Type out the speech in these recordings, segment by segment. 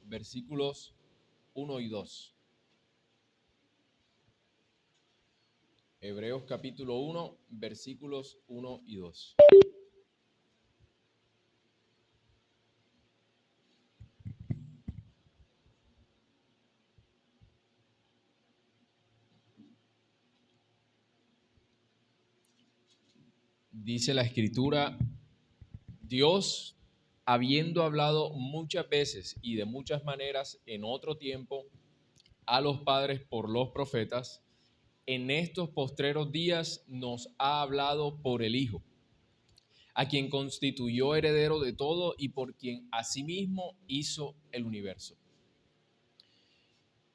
versículos 1 y 2. Hebreos capítulo 1, versículos 1 y 2. Dice la Escritura: Dios, habiendo hablado muchas veces y de muchas maneras en otro tiempo a los padres por los profetas, en estos postreros días nos ha hablado por el Hijo, a quien constituyó heredero de todo y por quien asimismo hizo el universo.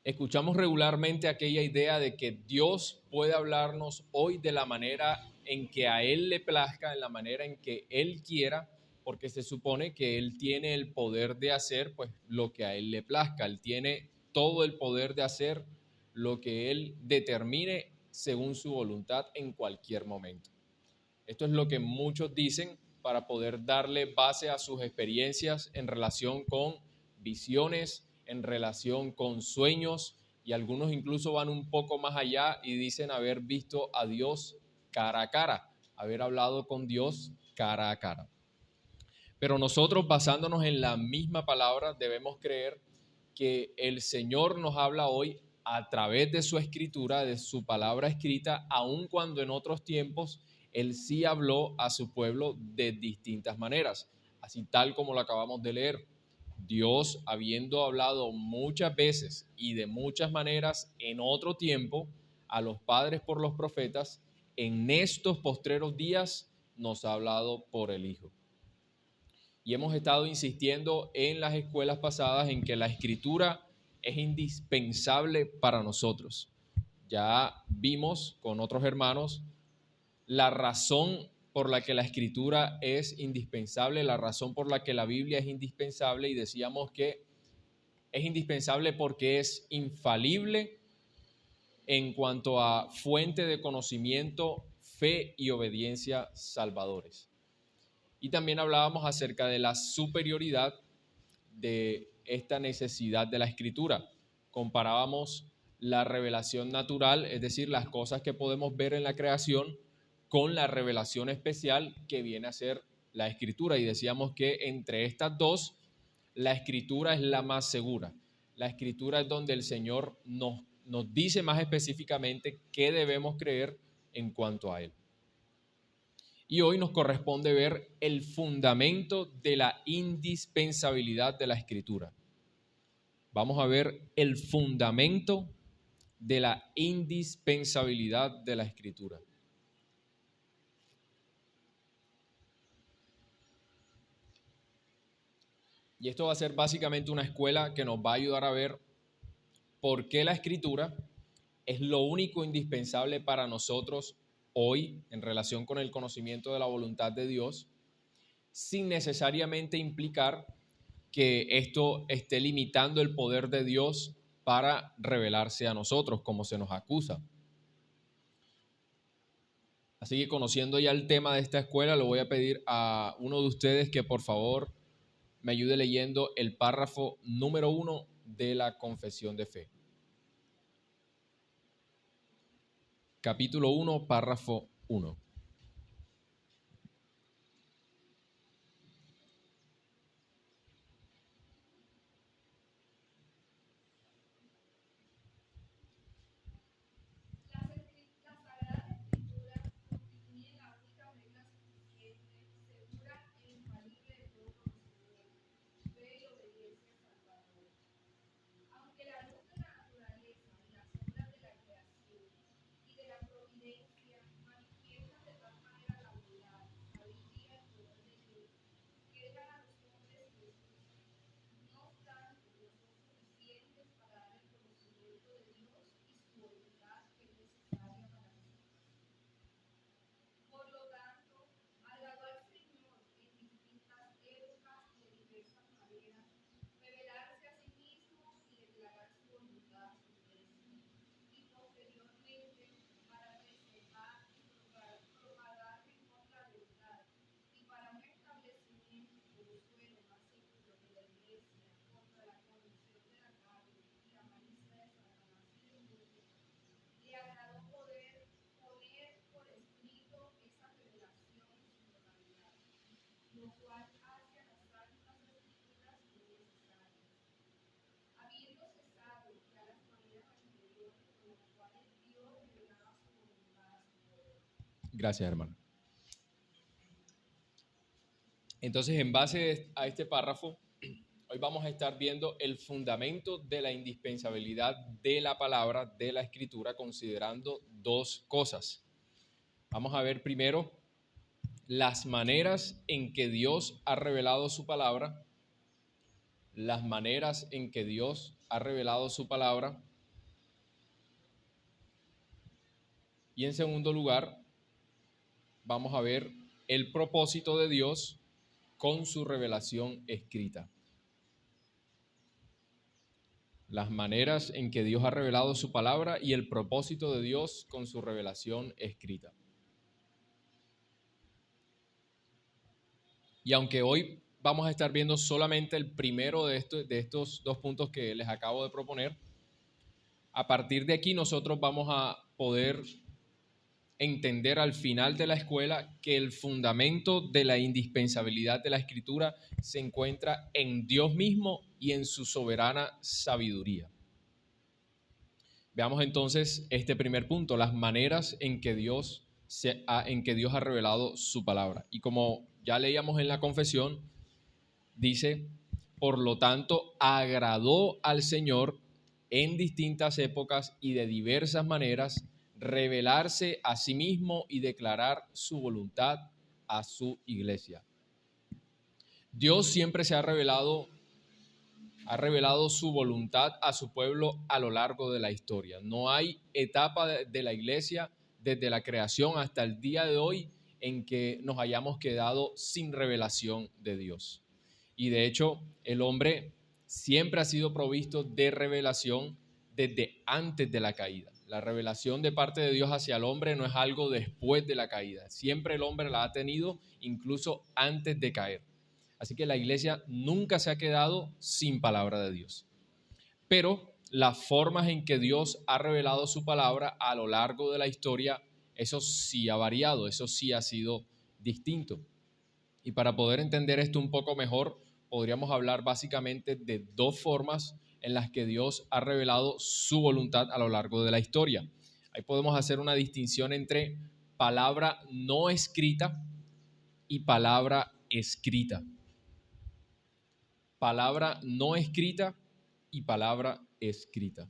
Escuchamos regularmente aquella idea de que Dios puede hablarnos hoy de la manera en que a Él le plazca, en la manera en que Él quiera, porque se supone que Él tiene el poder de hacer pues lo que a Él le plazca. Él tiene todo el poder de hacer lo que Él determine según su voluntad en cualquier momento. Esto es lo que muchos dicen para poder darle base a sus experiencias en relación con visiones, en relación con sueños, y algunos incluso van un poco más allá y dicen haber visto a Dios cara a cara, haber hablado con Dios cara a cara. Pero nosotros, basándonos en la misma palabra, debemos creer que el Señor nos habla hoy a través de su escritura, de su palabra escrita, aun cuando en otros tiempos Él sí habló a su pueblo de distintas maneras, así tal como lo acabamos de leer. Dios, habiendo hablado muchas veces y de muchas maneras en otro tiempo a los padres por los profetas, en estos postreros días nos ha hablado por el Hijo. Y hemos estado insistiendo en las escuelas pasadas en que la escritura es indispensable para nosotros. Ya vimos con otros hermanos la razón por la que la escritura es indispensable, la razón por la que la Biblia es indispensable, y decíamos que es indispensable porque es infalible en cuanto a fuente de conocimiento, fe y obediencia salvadores. Y también hablábamos acerca de la superioridad de esta necesidad de la escritura. Comparábamos la revelación natural, es decir, las cosas que podemos ver en la creación, con la revelación especial que viene a ser la escritura. Y decíamos que entre estas dos, la escritura es la más segura. La escritura es donde el Señor nos dice más específicamente qué debemos creer en cuanto a Él. Y hoy nos corresponde ver el fundamento de la indispensabilidad de la escritura. Vamos a ver el fundamento de la indispensabilidad de la escritura. Y esto va a ser básicamente una escuela que nos va a ayudar a ver por qué la escritura es lo único indispensable para nosotros hoy en relación con el conocimiento de la voluntad de Dios, sin necesariamente implicar que esto esté limitando el poder de Dios para revelarse a nosotros, como se nos acusa. Así que, conociendo ya el tema de esta escuela, le voy a pedir a uno de ustedes que por favor me ayude leyendo el párrafo número 1 de la Confesión de Fe. Capítulo 1, párrafo 1. Gracias, hermano. Entonces, en base a este párrafo, hoy vamos a estar viendo el fundamento de la indispensabilidad de la palabra, de la escritura, considerando dos cosas. Vamos a ver primero las maneras en que Dios ha revelado su palabra, las maneras en que Dios ha revelado su palabra. Y en segundo lugar, vamos a ver el propósito de Dios con su revelación escrita. Las maneras en que Dios ha revelado su palabra y el propósito de Dios con su revelación escrita. Y aunque hoy vamos a estar viendo solamente el primero de estos dos puntos que les acabo de proponer, a partir de aquí nosotros vamos a poder entender al final de la escuela que el fundamento de la indispensabilidad de la escritura se encuentra en Dios mismo y en su soberana sabiduría. Veamos entonces este primer punto, las maneras en que Dios ha revelado su palabra. Y como ya leíamos en la confesión, dice, por lo tanto, agradó al Señor en distintas épocas y de diversas maneras revelarse a sí mismo y declarar su voluntad a su iglesia. Dios siempre ha revelado su voluntad a su pueblo a lo largo de la historia. No hay etapa de la iglesia desde la creación hasta el día de hoy en que nos hayamos quedado sin revelación de Dios. Y de hecho, el hombre siempre ha sido provisto de revelación desde antes de la caída. La revelación de parte de Dios hacia el hombre no es algo después de la caída. Siempre el hombre la ha tenido incluso antes de caer. Así que la iglesia nunca se ha quedado sin palabra de Dios. Pero las formas en que Dios ha revelado su palabra a lo largo de la historia, eso sí ha variado, eso sí ha sido distinto. Y para poder entender esto un poco mejor, podríamos hablar básicamente de dos formas en las que Dios ha revelado su voluntad a lo largo de la historia. Ahí podemos hacer una distinción entre palabra no escrita y palabra escrita. Palabra no escrita y palabra escrita.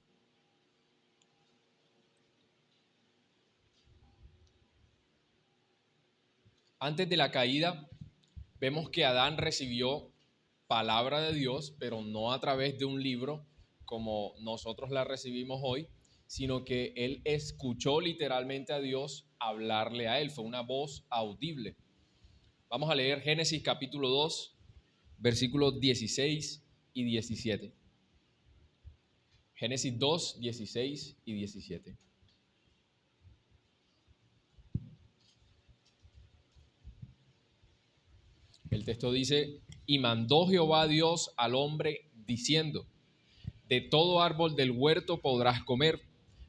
Antes de la caída, vemos que Adán recibió palabra de Dios, pero no a través de un libro como nosotros la recibimos hoy, sino que él escuchó literalmente a Dios hablarle a él, fue una voz audible. Vamos a leer Génesis capítulo 2, versículos 16 y 17. Génesis 2, 16 y 17. El texto dice, y mandó Jehová Dios al hombre diciendo, de todo árbol del huerto podrás comer,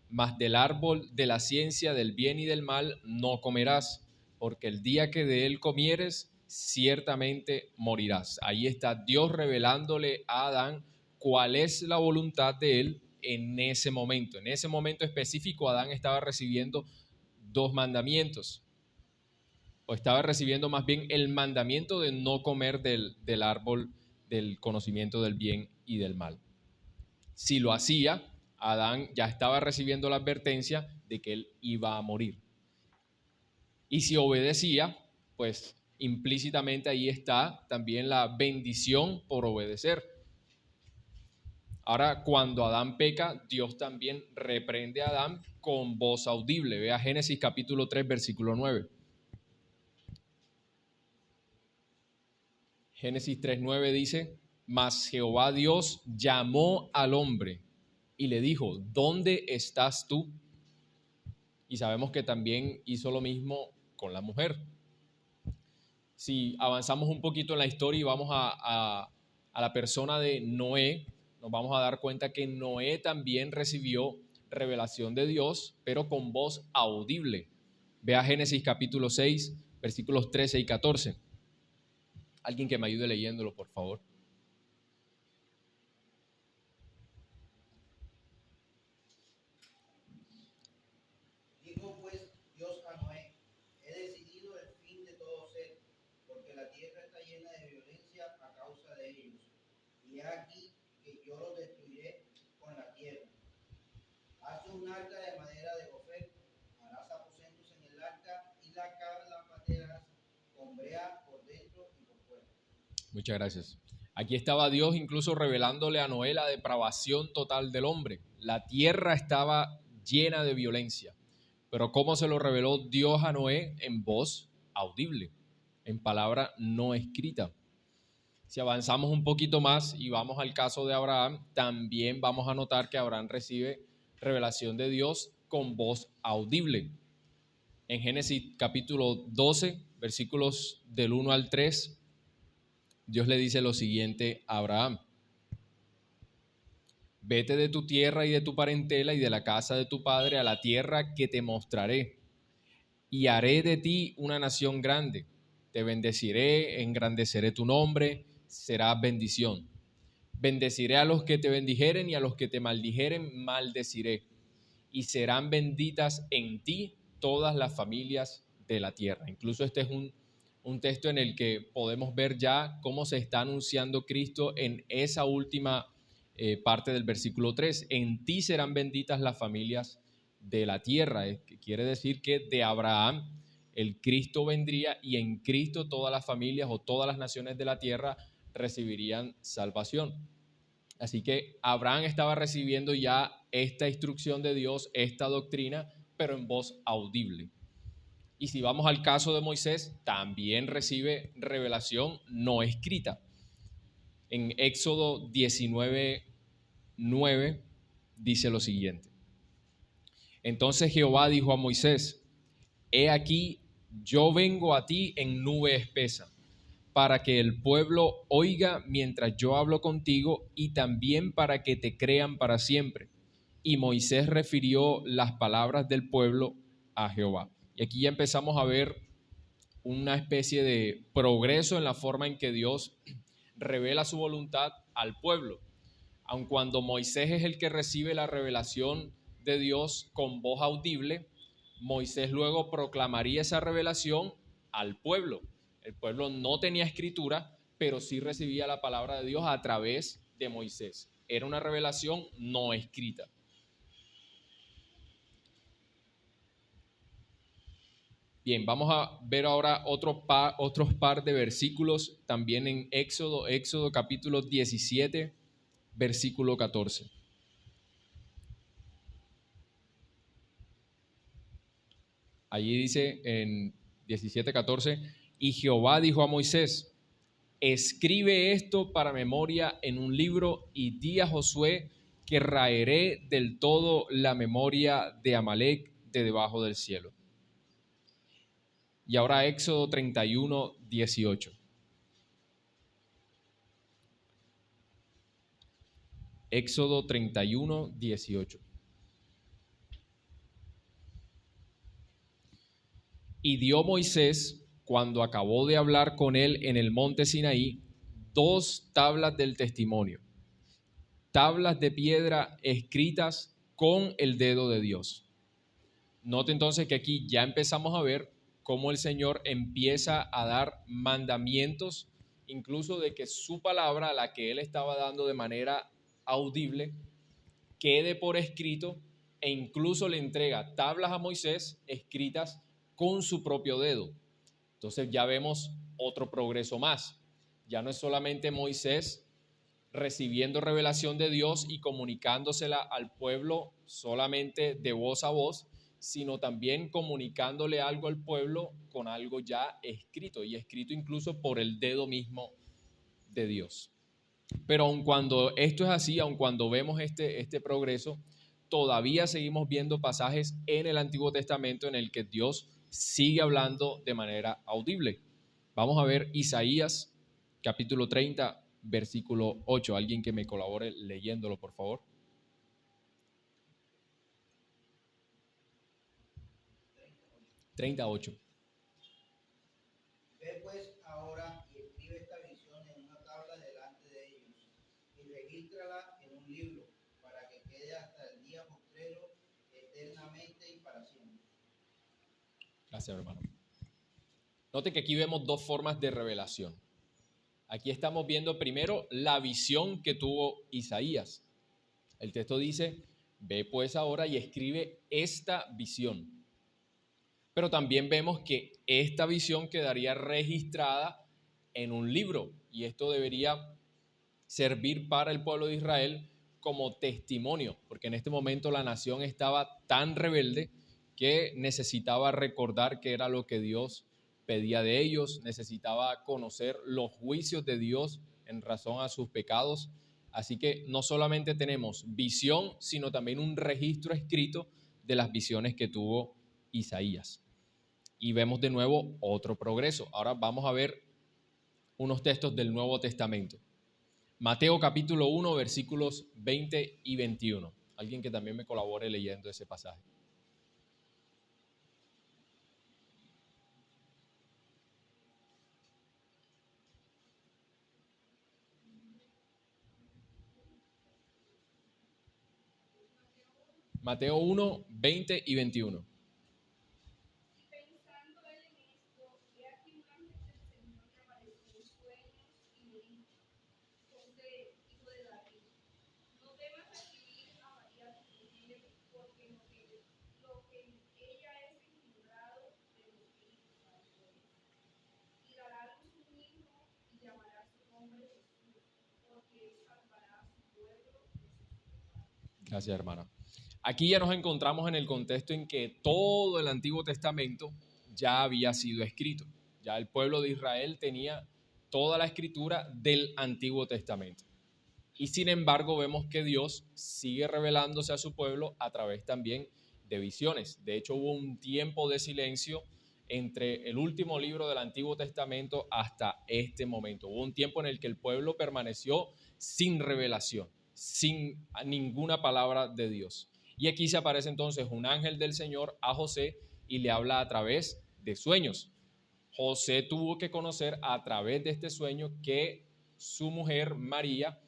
mas del árbol de la ciencia del bien y del mal no comerás, porque el día que de él comieres, ciertamente morirás. Ahí está Dios revelándole a Adán cuál es la voluntad de él en ese momento. En ese momento específico, Adán estaba recibiendo dos mandamientos, o estaba recibiendo más bien el mandamiento de no comer del árbol del conocimiento del bien y del mal. Si lo hacía, Adán ya estaba recibiendo la advertencia de que él iba a morir. Y si obedecía, pues implícitamente ahí está también la bendición por obedecer. Ahora, cuando Adán peca, Dios también reprende a Adán con voz audible. Vea Génesis capítulo 3, versículo 9. Génesis 3:9 dice, mas Jehová Dios llamó al hombre y le dijo, ¿dónde estás tú? Y sabemos que también hizo lo mismo con la mujer. Si avanzamos un poquito en la historia y vamos a la persona de Noé, nos vamos a dar cuenta que Noé también recibió revelación de Dios, pero con voz audible. Vea Génesis capítulo 6, versículos 13 y 14. Alguien que me ayude leyéndolo, por favor. causa de ellos. Y he aquí que yo los destruiré con la tierra. Haz un arca de madera de gofer, harás aposentos en el arca y la patearás con brea por dentro y por fuera. Muchas gracias. Aquí estaba Dios incluso revelándole a Noé la depravación total del hombre. La tierra estaba llena de violencia. Pero ¿cómo se lo reveló Dios a Noé? En voz audible, en palabra no escrita. Si avanzamos un poquito más y vamos al caso de Abraham, también vamos a notar que Abraham recibe revelación de Dios con voz audible. En Génesis capítulo 12, versículos del 1 al 3, Dios le dice lo siguiente a Abraham: vete de tu tierra y de tu parentela y de la casa de tu padre a la tierra que te mostraré, y haré de ti una nación grande. Te bendeciré, engrandeceré tu nombre, serás bendición. Bendeciré a los que te bendijeren y a los que te maldijeren maldeciré. Y serán benditas en ti todas las familias de la tierra. Incluso este es un texto en el que podemos ver ya cómo se está anunciando Cristo en esa última parte del versículo 3. En ti serán benditas las familias de la tierra. Que quiere decir que de Abraham el Cristo vendría y en Cristo todas las familias o todas las naciones de la tierra recibirían salvación. Así que Abraham estaba recibiendo ya esta instrucción de Dios, esta doctrina, pero en voz audible. Y si vamos al caso de Moisés, también recibe revelación no escrita. En Éxodo 19:9 dice lo siguiente: entonces Jehová dijo a Moisés: he aquí, yo vengo a ti en nube espesa, para que el pueblo oiga mientras yo hablo contigo, y también para que te crean para siempre. Y Moisés refirió las palabras del pueblo a Jehová. Y aquí ya empezamos a ver una especie de progreso en la forma en que Dios revela su voluntad al pueblo. Aun cuando Moisés es el que recibe la revelación de Dios con voz audible, Moisés luego proclamaría esa revelación al pueblo. El pueblo no tenía escritura, pero sí recibía la palabra de Dios a través de Moisés. Era una revelación no escrita. Bien, vamos a ver ahora otros par de versículos también en Éxodo capítulo 17, versículo 14. Allí dice en 17:14, y Jehová dijo a Moisés: escribe esto para memoria en un libro y di a Josué que raeré del todo la memoria de Amalec de debajo del cielo. Y ahora Éxodo 31:18. Éxodo 31:18. Y dio Moisés, cuando acabó de hablar con él en el monte Sinaí, 2 tablas del testimonio, tablas de piedra escritas con el dedo de Dios. Note entonces que aquí ya empezamos a ver cómo el Señor empieza a dar mandamientos, incluso de que su palabra, la que Él estaba dando de manera audible, quede por escrito, e incluso le entrega tablas a Moisés escritas con su propio dedo. Entonces ya vemos otro progreso más. Ya no es solamente Moisés recibiendo revelación de Dios y comunicándosela al pueblo solamente de voz a voz, sino también comunicándole algo al pueblo con algo ya escrito, y escrito incluso por el dedo mismo de Dios. Pero aun cuando esto es así, aun cuando vemos este progreso, todavía seguimos viendo pasajes en el Antiguo Testamento en el que Dios sigue hablando de manera audible. Vamos a ver Isaías capítulo 30, versículo 8. Alguien que me colabore leyéndolo, por favor. 38. Ve pues ahora y escribe esta visión en una tabla delante de ellos, y regístrala en un libro, para que quede hasta el día postrero, eternamente y para siempre. Gracias, hermano. Note que aquí vemos 2 formas de revelación. Aquí estamos viendo primero la visión que tuvo Isaías. El texto dice, ve pues ahora y escribe esta visión. Pero también vemos que esta visión quedaría registrada en un libro y esto debería servir para el pueblo de Israel como testimonio, porque en este momento la nación estaba tan rebelde que necesitaba recordar qué era lo que Dios pedía de ellos, necesitaba conocer los juicios de Dios en razón a sus pecados. Así que no solamente tenemos visión, sino también un registro escrito de las visiones que tuvo Isaías. Y vemos de nuevo otro progreso. Ahora vamos a ver unos textos del Nuevo Testamento. Mateo capítulo 1, versículos 20 y 21. Alguien que también me colabore leyendo ese pasaje. Mateo 1, 20 y 21. Gracias, hermana. Aquí ya nos encontramos en el contexto en que todo el Antiguo Testamento ya había sido escrito. Ya el pueblo de Israel tenía toda la escritura del Antiguo Testamento. Y sin embargo vemos que Dios sigue revelándose a su pueblo a través también de visiones. De hecho, hubo un tiempo de silencio entre el último libro del Antiguo Testamento hasta este momento. Hubo un tiempo en el que el pueblo permaneció sin revelación, sin ninguna palabra de Dios. Y aquí se aparece entonces un ángel del Señor a José y le habla a través de sueños. José tuvo que conocer a través de este sueño que su mujer María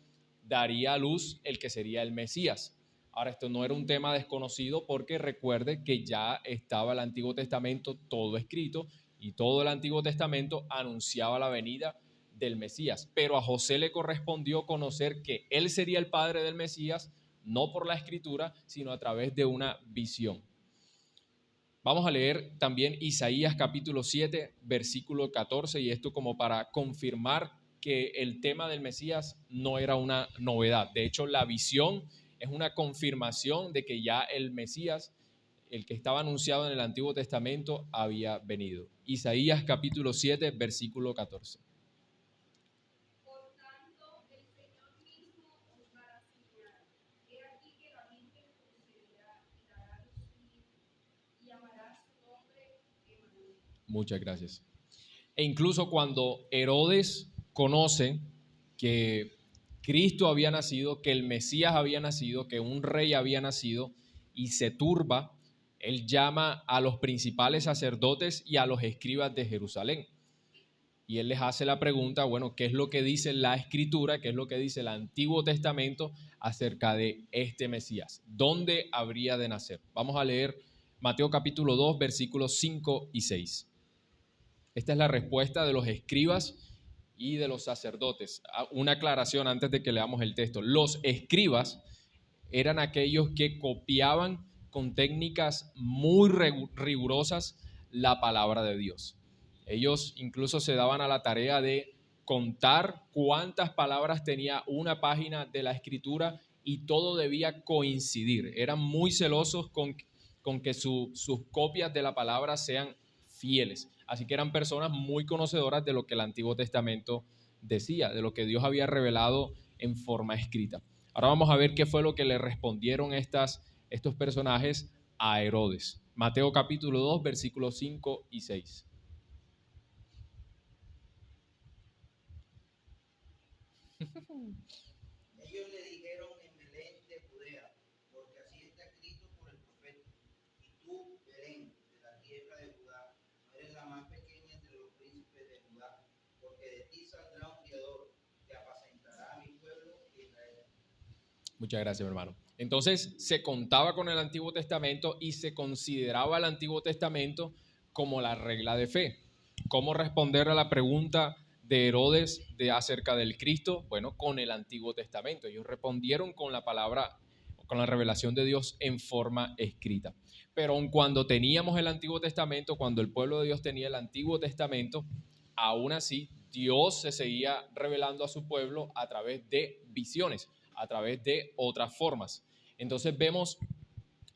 daría a luz el que sería el Mesías. Ahora, esto no era un tema desconocido porque recuerde que ya estaba el Antiguo Testamento todo escrito y todo el Antiguo Testamento anunciaba la venida del Mesías. Pero a José le correspondió conocer que él sería el padre del Mesías, no por la escritura, sino a través de una visión. Vamos a leer también Isaías capítulo 7, versículo 14, y esto como para confirmar que el tema del Mesías no era una novedad. De hecho, la visión es una confirmación de que ya el Mesías, el que estaba anunciado en el Antiguo Testamento, había venido. Isaías capítulo 7, versículo 14. Muchas gracias. E incluso cuando Herodes conoce que Cristo había nacido, que el Mesías había nacido, que un rey había nacido y se turba, él llama a los principales sacerdotes y a los escribas de Jerusalén. Y él les hace la pregunta, bueno, ¿qué es lo que dice la Escritura, qué es lo que dice el Antiguo Testamento acerca de este Mesías? ¿Dónde habría de nacer? Vamos a leer Mateo capítulo 2, versículos 5 y 6. Esta es la respuesta de los escribas y de los sacerdotes. Una aclaración antes de que leamos el texto. Los escribas eran aquellos que copiaban con técnicas muy rigurosas la palabra de Dios. Ellos incluso se daban a la tarea de contar cuántas palabras tenía una página de la escritura y todo debía coincidir. Eran muy celosos con que sus copias de la palabra sean fieles. Así que eran personas muy conocedoras de lo que el Antiguo Testamento decía, de lo que Dios había revelado en forma escrita. Ahora vamos a ver qué fue lo que le respondieron estos personajes a Herodes. Mateo capítulo 2, versículos 5 y 6. Ellos le dijeron en Belén de Judea, porque así está escrito por el profeta. Y tú, Belén, de la tierra de Judá, no eres la más pequeña entre los príncipes de Judá, porque de ti saldrá un criador que apacentará a mi pueblo Israel. Muchas gracias, mi hermano. Entonces se contaba con el Antiguo Testamento y se consideraba el Antiguo Testamento como la regla de fe. ¿Cómo responder a la pregunta de Herodes acerca del Cristo? Bueno, con el Antiguo Testamento. Ellos respondieron con la palabra, con la revelación de Dios en forma escrita. Pero aun cuando teníamos el Antiguo Testamento, cuando el pueblo de Dios tenía el Antiguo Testamento, aún así Dios se seguía revelando a su pueblo a través de visiones, a través de otras formas. Entonces vemos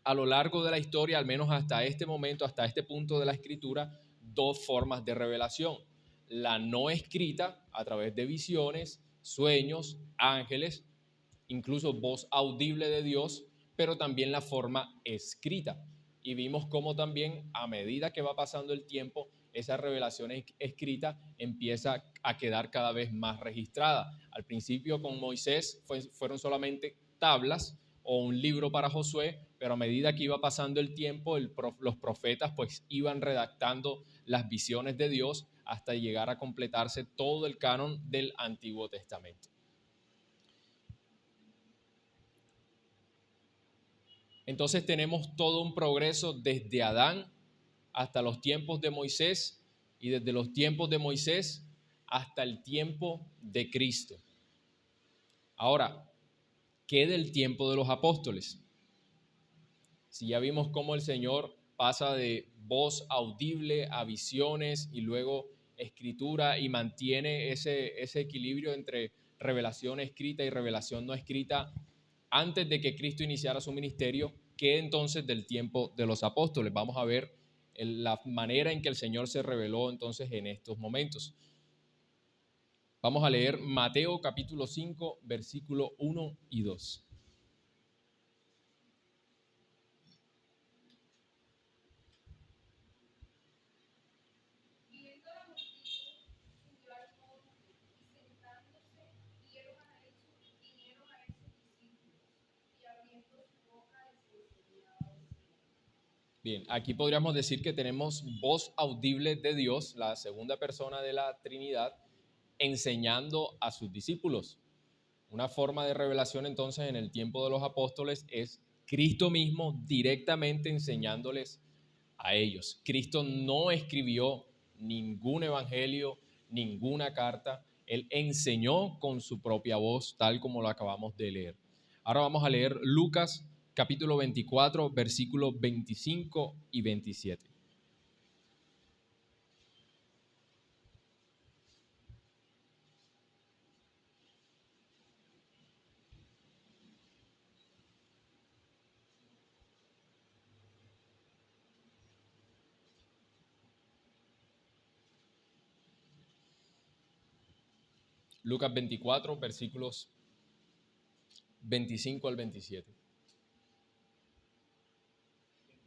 a lo largo de la historia, al menos hasta este momento, hasta este punto de la escritura, dos formas de revelación. La no escrita, a través de visiones, sueños, ángeles, incluso voz audible de Dios, pero también la forma escrita. Y vimos cómo también a medida que va pasando el tiempo, esa revelación escrita empieza a quedar cada vez más registrada. Al principio con Moisés fueron solamente tablas o un libro para Josué, pero a medida que iba pasando el tiempo, los profetas pues iban redactando las visiones de Dios hasta llegar a completarse todo el canon del Antiguo Testamento. Entonces tenemos todo un progreso desde Adán hasta los tiempos de Moisés y desde los tiempos de Moisés hasta el tiempo de Cristo. Ahora, ¿qué del tiempo de los apóstoles? Si ya vimos cómo el Señor pasa de voz audible a visiones y luego escritura y mantiene ese equilibrio entre revelación escrita y revelación no escrita antes de que Cristo iniciara su ministerio, ¿qué entonces del tiempo de los apóstoles? Vamos a ver la manera en que el Señor se reveló entonces en estos momentos. Vamos a leer Mateo capítulo 5, versículo 1 y 2. Bien, aquí podríamos decir que tenemos voz audible de Dios, la segunda persona de la Trinidad, enseñando a sus discípulos. Una forma de revelación entonces en el tiempo de los apóstoles es Cristo mismo directamente enseñándoles a ellos. Cristo no escribió ningún evangelio, ninguna carta, Él enseñó con su propia voz, tal como lo acabamos de leer. Ahora vamos a leer Lucas capítulo 24, versículos 25 y 27. Lucas 24, versículos 25 al 27.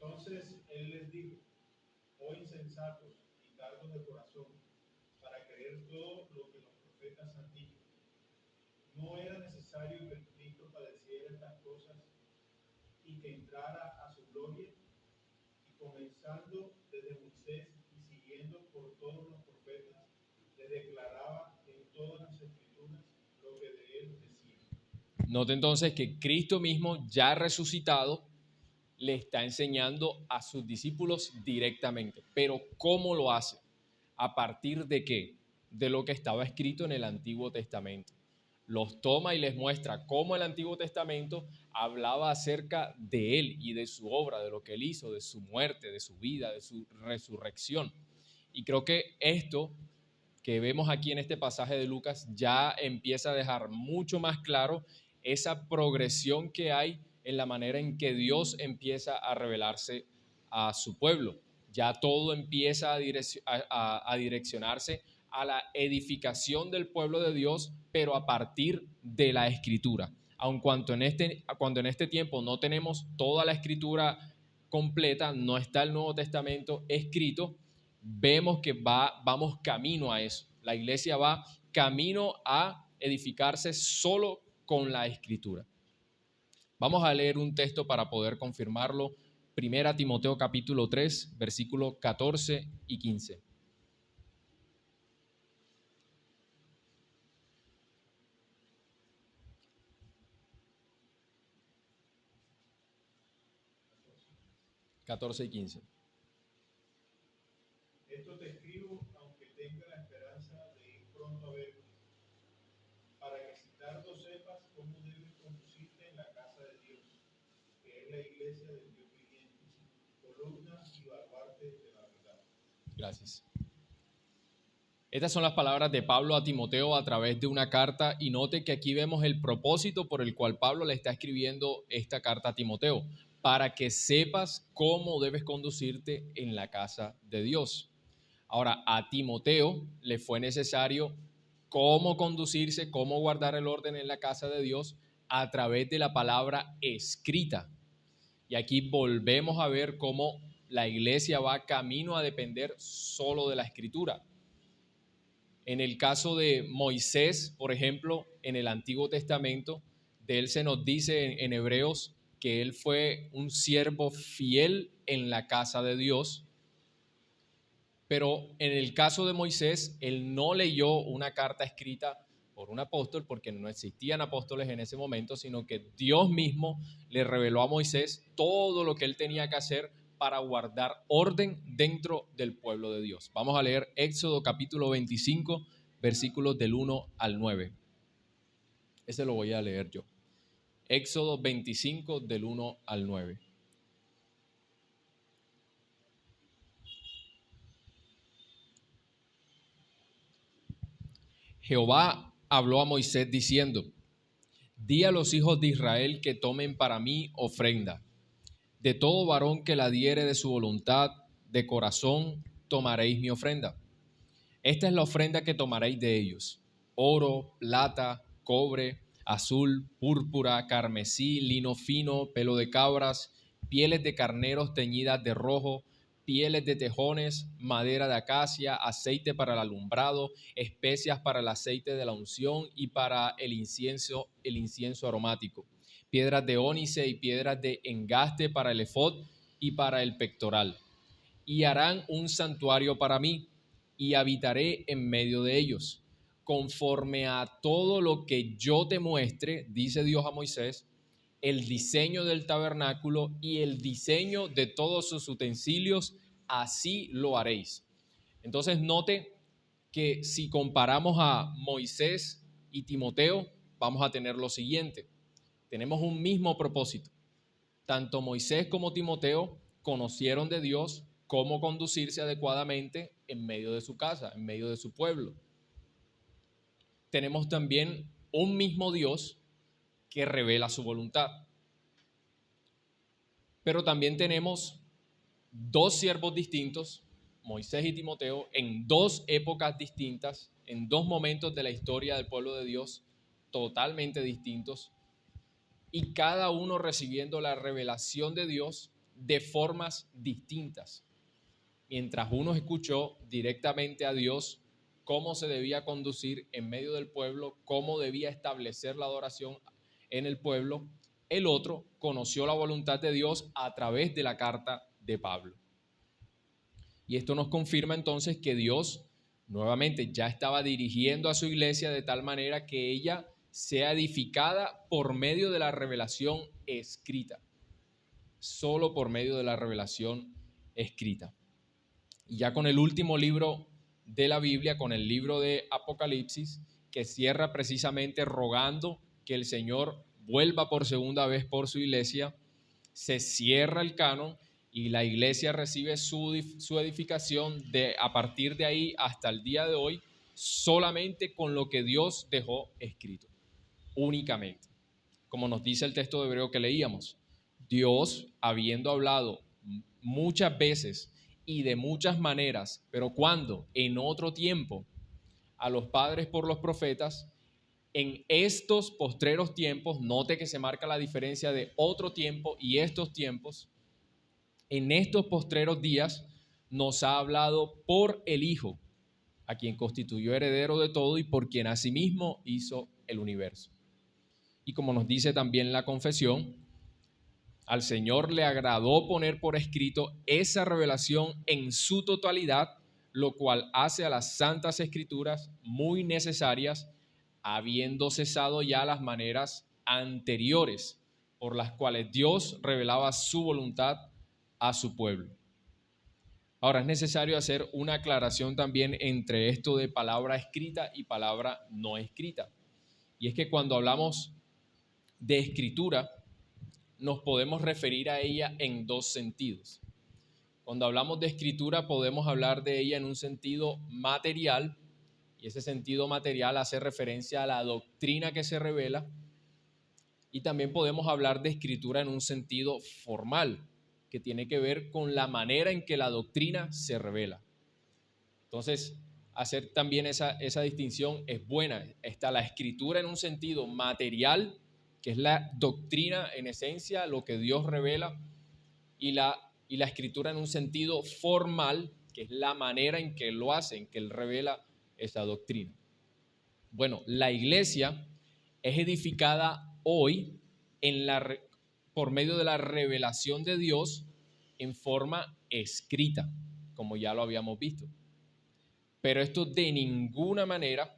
Entonces él les dijo: oh insensatos y tardos de corazón, para creer todo lo que los profetas han dicho. ¿No era necesario que el Cristo padeciera estas cosas y que entrara a su gloria? Y comenzando desde Moisés y siguiendo por todos los profetas, le declaraba en todas las escrituras lo que de él decía. Note entonces que Cristo mismo, ya resucitado, le está enseñando a sus discípulos directamente. Pero ¿cómo lo hace? ¿A partir de qué? De lo que estaba escrito en el Antiguo Testamento. Los toma y les muestra cómo el Antiguo Testamento hablaba acerca de él y de su obra, de lo que él hizo, de su muerte, de su vida, de su resurrección. Y creo que esto que vemos aquí en este pasaje de Lucas ya empieza a dejar mucho más claro esa progresión que hay en la manera en que Dios empieza a revelarse a su pueblo. Ya todo empieza a direccionarse a la edificación del pueblo de Dios, pero a partir de la escritura. Aun cuando en este tiempo no tenemos toda la escritura completa, no está el Nuevo Testamento escrito, vemos que vamos camino a eso. La iglesia va camino a edificarse solo con la escritura. Vamos a leer un texto para poder confirmarlo. Primera Timoteo capítulo 3, versículos 14 y 15. Y 15. Esto te escribo, aunque tenga la esperanza de ir pronto la iglesia del Dios viviente, columna y baluarte de la verdad. Gracias. Estas son las palabras de Pablo a Timoteo a través de una carta, y note que aquí vemos el propósito por el cual Pablo le está escribiendo esta carta a Timoteo, para que sepas cómo debes conducirte en la casa de Dios. Ahora, a Timoteo le fue necesario cómo conducirse, cómo guardar el orden en la casa de Dios a través de la palabra escrita. Y aquí volvemos a ver cómo la iglesia va camino a depender solo de la escritura. En el caso de Moisés, por ejemplo, en el Antiguo Testamento, de él se nos dice en Hebreos que él fue un siervo fiel en la casa de Dios. Pero en el caso de Moisés, él no leyó una carta escrita por un apóstol, porque no existían apóstoles en ese momento, sino que Dios mismo le reveló a Moisés todo lo que él tenía que hacer para guardar orden dentro del pueblo de Dios. Vamos a leer Éxodo capítulo 25, versículos del 1 al 9. Ese lo voy a leer yo. Éxodo 25, del 1 al 9. Jehová habló a Moisés diciendo: Di a los hijos de Israel que tomen para mí ofrenda. De todo varón que la diere de su voluntad, de corazón, tomaréis mi ofrenda. Esta es la ofrenda que tomaréis de ellos: oro, plata, cobre, azul, púrpura, carmesí, lino fino, pelo de cabras, pieles de carneros teñidas de rojo, pieles de tejones, madera de acacia, aceite para el alumbrado, especias para el aceite de la unción y para el incienso aromático, piedras de ónice y piedras de engaste para el efod y para el pectoral. Y harán un santuario para mí, y habitaré en medio de ellos, conforme a todo lo que yo te muestre, dice Dios a Moisés, el diseño del tabernáculo y el diseño de todos sus utensilios, así lo haréis. Entonces note que si comparamos a Moisés y Timoteo, vamos a tener lo siguiente. Tenemos un mismo propósito. Tanto Moisés como Timoteo conocieron de Dios cómo conducirse adecuadamente en medio de su casa, en medio de su pueblo. Tenemos también un mismo Dios que revela su voluntad. Pero también tenemos dos siervos distintos, Moisés y Timoteo, en dos épocas distintas, en dos momentos de la historia del pueblo de Dios totalmente distintos, y cada uno recibiendo la revelación de Dios de formas distintas. Mientras uno escuchó directamente a Dios cómo se debía conducir en medio del pueblo, cómo debía establecer la adoración en el pueblo, el otro conoció la voluntad de Dios a través de la carta de Pablo. Y esto nos confirma entonces que Dios nuevamente ya estaba dirigiendo a su iglesia de tal manera que ella sea edificada por medio de la revelación escrita, solo por medio de la revelación escrita. Y ya con el último libro de la Biblia, con el libro de Apocalipsis, que cierra precisamente rogando que el Señor vuelva por segunda vez por su iglesia, se cierra el canon y la iglesia recibe su edificación a partir de ahí hasta el día de hoy, solamente con lo que Dios dejó escrito, únicamente. Como nos dice el texto de Hebreo que leíamos, Dios, habiendo hablado muchas veces y de muchas maneras, pero ¿cuándo? En otro tiempo, a los padres por los profetas, en estos postreros tiempos, note que se marca la diferencia de otro tiempo y estos tiempos, en estos postreros días nos ha hablado por el Hijo, a quien constituyó heredero de todo y por quien asimismo hizo el universo. Y como nos dice también la confesión, al Señor le agradó poner por escrito esa revelación en su totalidad, lo cual hace a las Santas Escrituras muy necesarias, habiendo cesado ya las maneras anteriores por las cuales Dios revelaba su voluntad a su pueblo. Ahora es necesario hacer una aclaración también entre esto de palabra escrita y palabra no escrita. Y es que cuando hablamos de escritura, nos podemos referir a ella en dos sentidos. Cuando hablamos de escritura podemos hablar de ella en un sentido material, y ese sentido material hace referencia a la doctrina que se revela, y también podemos hablar de escritura en un sentido formal, que tiene que ver con la manera en que la doctrina se revela. Entonces, hacer también esa distinción es buena. Está la escritura en un sentido material, que es la doctrina en esencia, lo que Dios revela, y la escritura en un sentido formal, que es la manera en que Él lo hace, en que Él revela esa doctrina. Bueno, la iglesia es edificada hoy por medio de la revelación de Dios en forma escrita, como ya lo habíamos visto. Pero esto de ninguna manera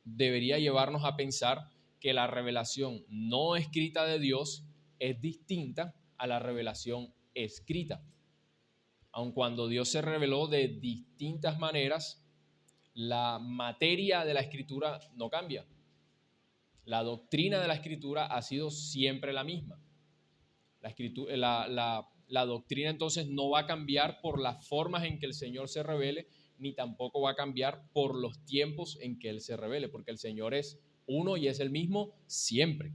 debería llevarnos a pensar que la revelación no escrita de Dios es distinta a la revelación escrita. Aun cuando Dios se reveló de distintas maneras, la materia de la escritura no cambia. La doctrina de la escritura ha sido siempre la misma. La doctrina entonces no va a cambiar por las formas en que el Señor se revele, ni tampoco va a cambiar por los tiempos en que Él se revele, porque el Señor es uno y es el mismo siempre.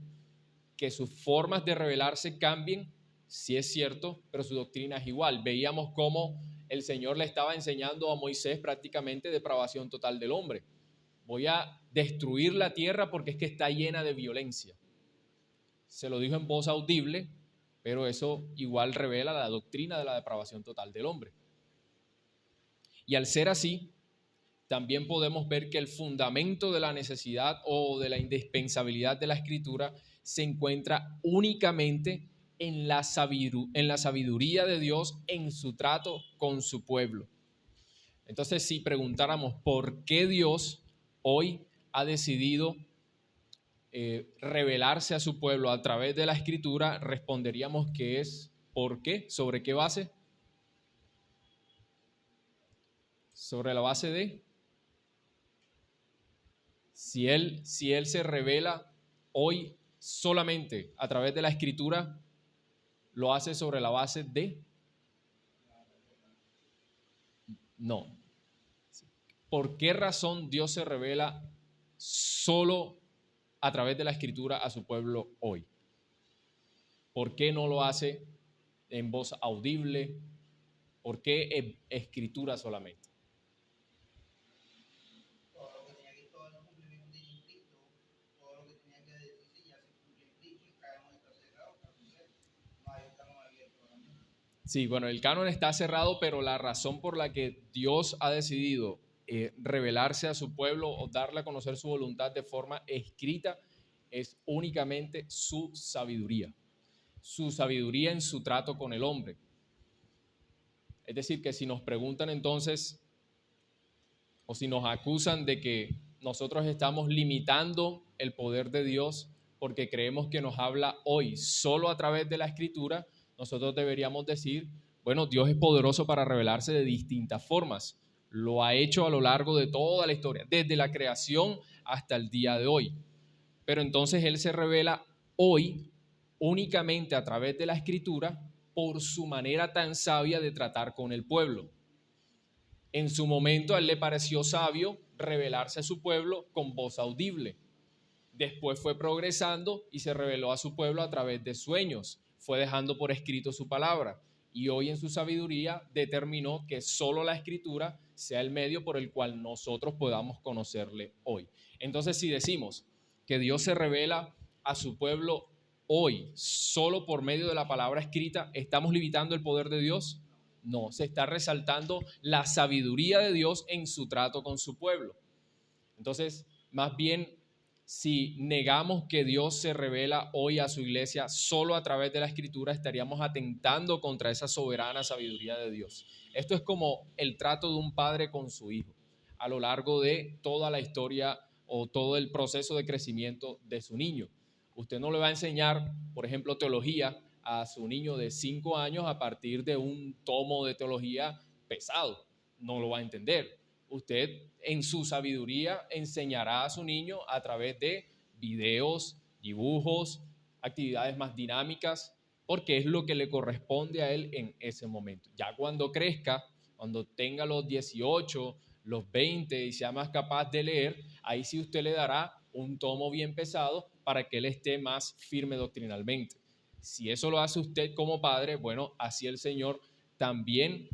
Que sus formas de revelarse cambien, sí es cierto, pero su doctrina es igual. Veíamos cómo el Señor le estaba enseñando a Moisés prácticamente depravación total del hombre. Voy a destruir la tierra porque es que está llena de violencia. Se lo dijo en voz audible, pero eso igual revela la doctrina de la depravación total del hombre. Y al ser así, también podemos ver que el fundamento de la necesidad o de la indispensabilidad de la escritura se encuentra únicamente en la sabiduría de Dios en su trato con su pueblo. Entonces, si preguntáramos por qué Dios hoy ha decidido revelarse a su pueblo a través de la escritura, responderíamos que es ¿por qué? ¿Sobre qué base? Sobre la base de si él se revela hoy solamente a través de la escritura, lo hace sobre la base de no. ¿Por qué razón Dios se revela solo a través de la escritura a su pueblo hoy? ¿Por qué no lo hace en voz audible? ¿Por qué escritura solamente? Todo lo que tenía que todo el cumplimiento en Cristo, todo lo que tenía que decirse ya se cumple en Cristo, el canon está cerrado, no hay canon abierto ahora mismo. Sí, bueno, el canon está cerrado, pero la razón por la que Dios ha decidido revelarse a su pueblo o darle a conocer su voluntad de forma escrita es únicamente su sabiduría en su trato con el hombre. Es decir, que si nos preguntan entonces, o si nos acusan de que nosotros estamos limitando el poder de Dios porque creemos que nos habla hoy solo a través de la escritura, nosotros deberíamos decir, bueno, Dios es poderoso para revelarse de distintas formas. Lo ha hecho a lo largo de toda la historia, desde la creación hasta el día de hoy. Pero entonces Él se revela hoy únicamente a través de la escritura por su manera tan sabia de tratar con el pueblo. En su momento a Él le pareció sabio revelarse a su pueblo con voz audible. Después fue progresando y se reveló a su pueblo a través de sueños. Fue dejando por escrito su palabra. Y hoy en su sabiduría determinó que solo la escritura sea el medio por el cual nosotros podamos conocerle hoy. Entonces, si decimos que Dios se revela a su pueblo hoy solo por medio de la palabra escrita, ¿estamos limitando el poder de Dios? No, se está resaltando la sabiduría de Dios en su trato con su pueblo. Entonces, más bien, si negamos que Dios se revela hoy a su iglesia solo a través de la escritura, estaríamos atentando contra esa soberana sabiduría de Dios. Esto es como el trato de un padre con su hijo a lo largo de toda la historia o todo el proceso de crecimiento de su niño. Usted no le va a enseñar, por ejemplo, teología a su niño de 5 años a partir de un tomo de teología pesado. No lo va a entender. Usted en su sabiduría enseñará a su niño a través de videos, dibujos, actividades más dinámicas, porque es lo que le corresponde a él en ese momento. Ya cuando crezca, cuando tenga los 18, los 20 y sea más capaz de leer, ahí sí usted le dará un tomo bien pesado para que él esté más firme doctrinalmente. Si eso lo hace usted como padre, bueno, así el Señor también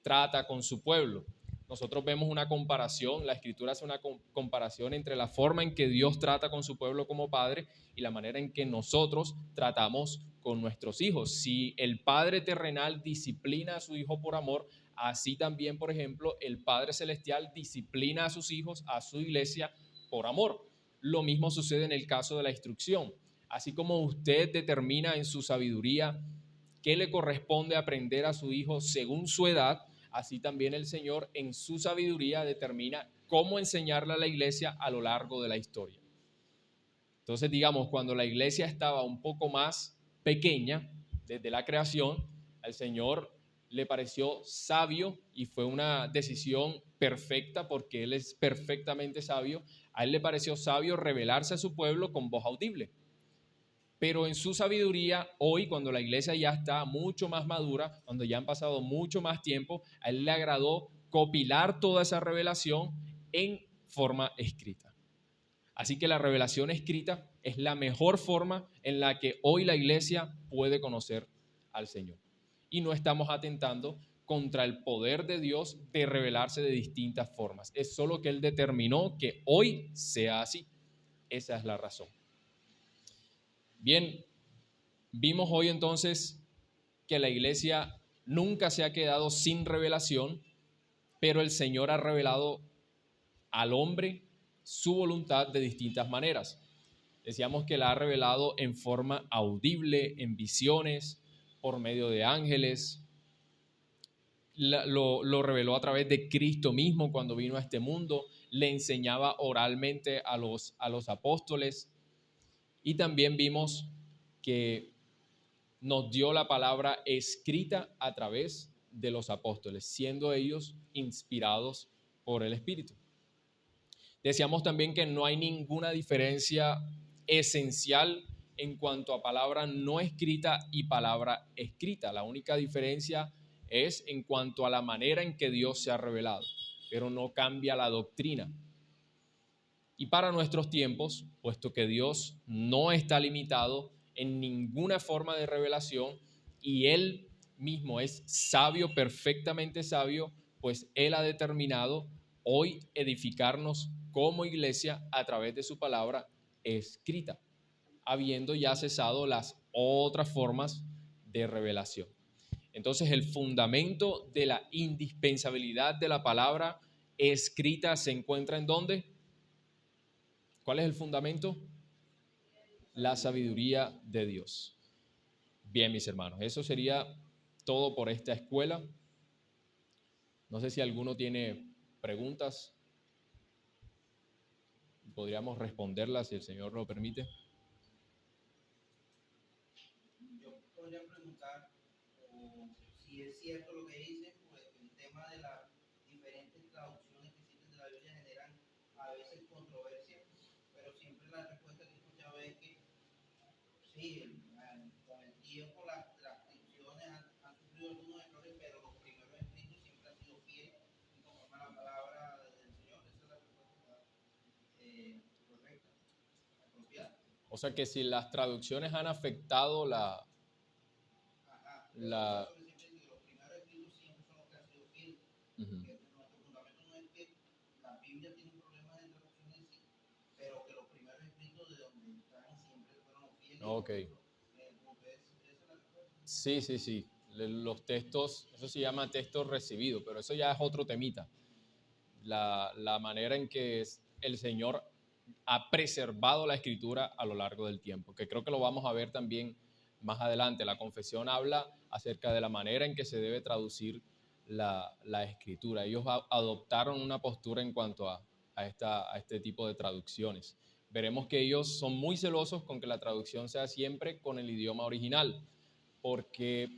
trata con su pueblo. Nosotros vemos una comparación, la Escritura hace una comparación entre la forma en que Dios trata con su pueblo como padre y la manera en que nosotros tratamos con nuestros hijos. Si el Padre terrenal disciplina a su hijo por amor, así también, por ejemplo, el Padre celestial disciplina a sus hijos, a su iglesia, por amor. Lo mismo sucede en el caso de la instrucción. Así como usted determina en su sabiduría qué le corresponde aprender a su hijo según su edad, así también el Señor en su sabiduría determina cómo enseñarle a la iglesia a lo largo de la historia. Entonces, digamos, cuando la iglesia estaba un poco más pequeña, desde la creación, al Señor le pareció sabio y fue una decisión perfecta porque Él es perfectamente sabio. A Él le pareció sabio revelarse a su pueblo con voz audible. Pero en su sabiduría, hoy cuando la iglesia ya está mucho más madura, cuando ya han pasado mucho más tiempo, a Él le agradó copilar toda esa revelación en forma escrita. Así que la revelación escrita es la mejor forma en la que hoy la iglesia puede conocer al Señor. Y no estamos atentando contra el poder de Dios de revelarse de distintas formas. Es solo que Él determinó que hoy sea así. Esa es la razón. Bien, vimos hoy entonces que la iglesia nunca se ha quedado sin revelación, pero el Señor ha revelado al hombre su voluntad de distintas maneras. Decíamos que la ha revelado en forma audible, en visiones, por medio de ángeles. Lo reveló a través de Cristo mismo cuando vino a este mundo. Le enseñaba oralmente a los apóstoles. Y también vimos que nos dio la palabra escrita a través de los apóstoles, siendo ellos inspirados por el Espíritu. Decíamos también que no hay ninguna diferencia esencial en cuanto a palabra no escrita y palabra escrita. La única diferencia es en cuanto a la manera en que Dios se ha revelado, pero no cambia la doctrina. Y para nuestros tiempos, puesto que Dios no está limitado en ninguna forma de revelación y Él mismo es sabio, perfectamente sabio, pues Él ha determinado hoy edificarnos como iglesia a través de su palabra escrita, habiendo ya cesado las otras formas de revelación. Entonces, el fundamento de la indispensabilidad de la palabra escrita se encuentra ¿en dónde? ¿Cuál es el fundamento? La sabiduría de Dios. Bien, mis hermanos, eso sería todo por esta escuela. No sé si alguno tiene preguntas. Podríamos responderlas si el Señor lo permite. Yo podría preguntar si es cierto lo que dicen, pues el tema de las diferentes traducciones que existen de la Biblia generan a veces controversia, pero siempre la respuesta que he escuchado es que sí, con el tiempo las traducciones han sufrido algunos errores, pero los primeros escritos siempre han sido fieles y conforme a la palabra del Señor. Esa es la respuesta correcta, apropiada. O sea que si las traducciones han afectado la Los primeros escritos siempre son los que han sido fieles. Nuestro fundamento no es que la Biblia tiene un problema de traducción en sí, pero que los primeros escritos de donde están siempre fueron los fieles. Ok. Sí. Los textos, eso se llama texto recibido, pero eso ya es otro temita. La manera en que el Señor ha preservado la escritura a lo largo del tiempo, que creo que lo vamos a ver también más adelante. La confesión habla acerca de la manera en que se debe traducir la escritura. Ellos adoptaron una postura en cuanto a este tipo de traducciones. Veremos que ellos son muy celosos con que la traducción sea siempre con el idioma original, porque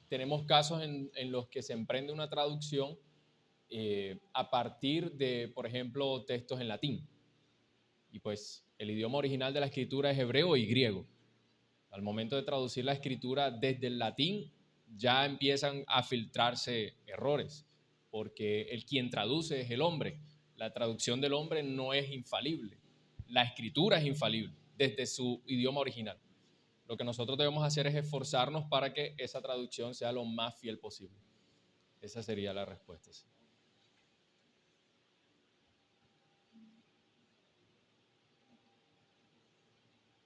tenemos casos en los que se emprende una traducción a partir de, por ejemplo, textos en latín. Y pues el idioma original de la escritura es hebreo y griego. Al momento de traducir la escritura desde el latín, ya empiezan a filtrarse errores, porque el quien traduce es el hombre. La traducción del hombre no es infalible. La escritura es infalible desde su idioma original. Lo que nosotros debemos hacer es esforzarnos para que esa traducción sea lo más fiel posible. Esa sería la respuesta. Sí.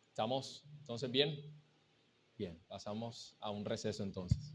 ¿Estamos entonces bien? Bien, pasamos a un receso entonces.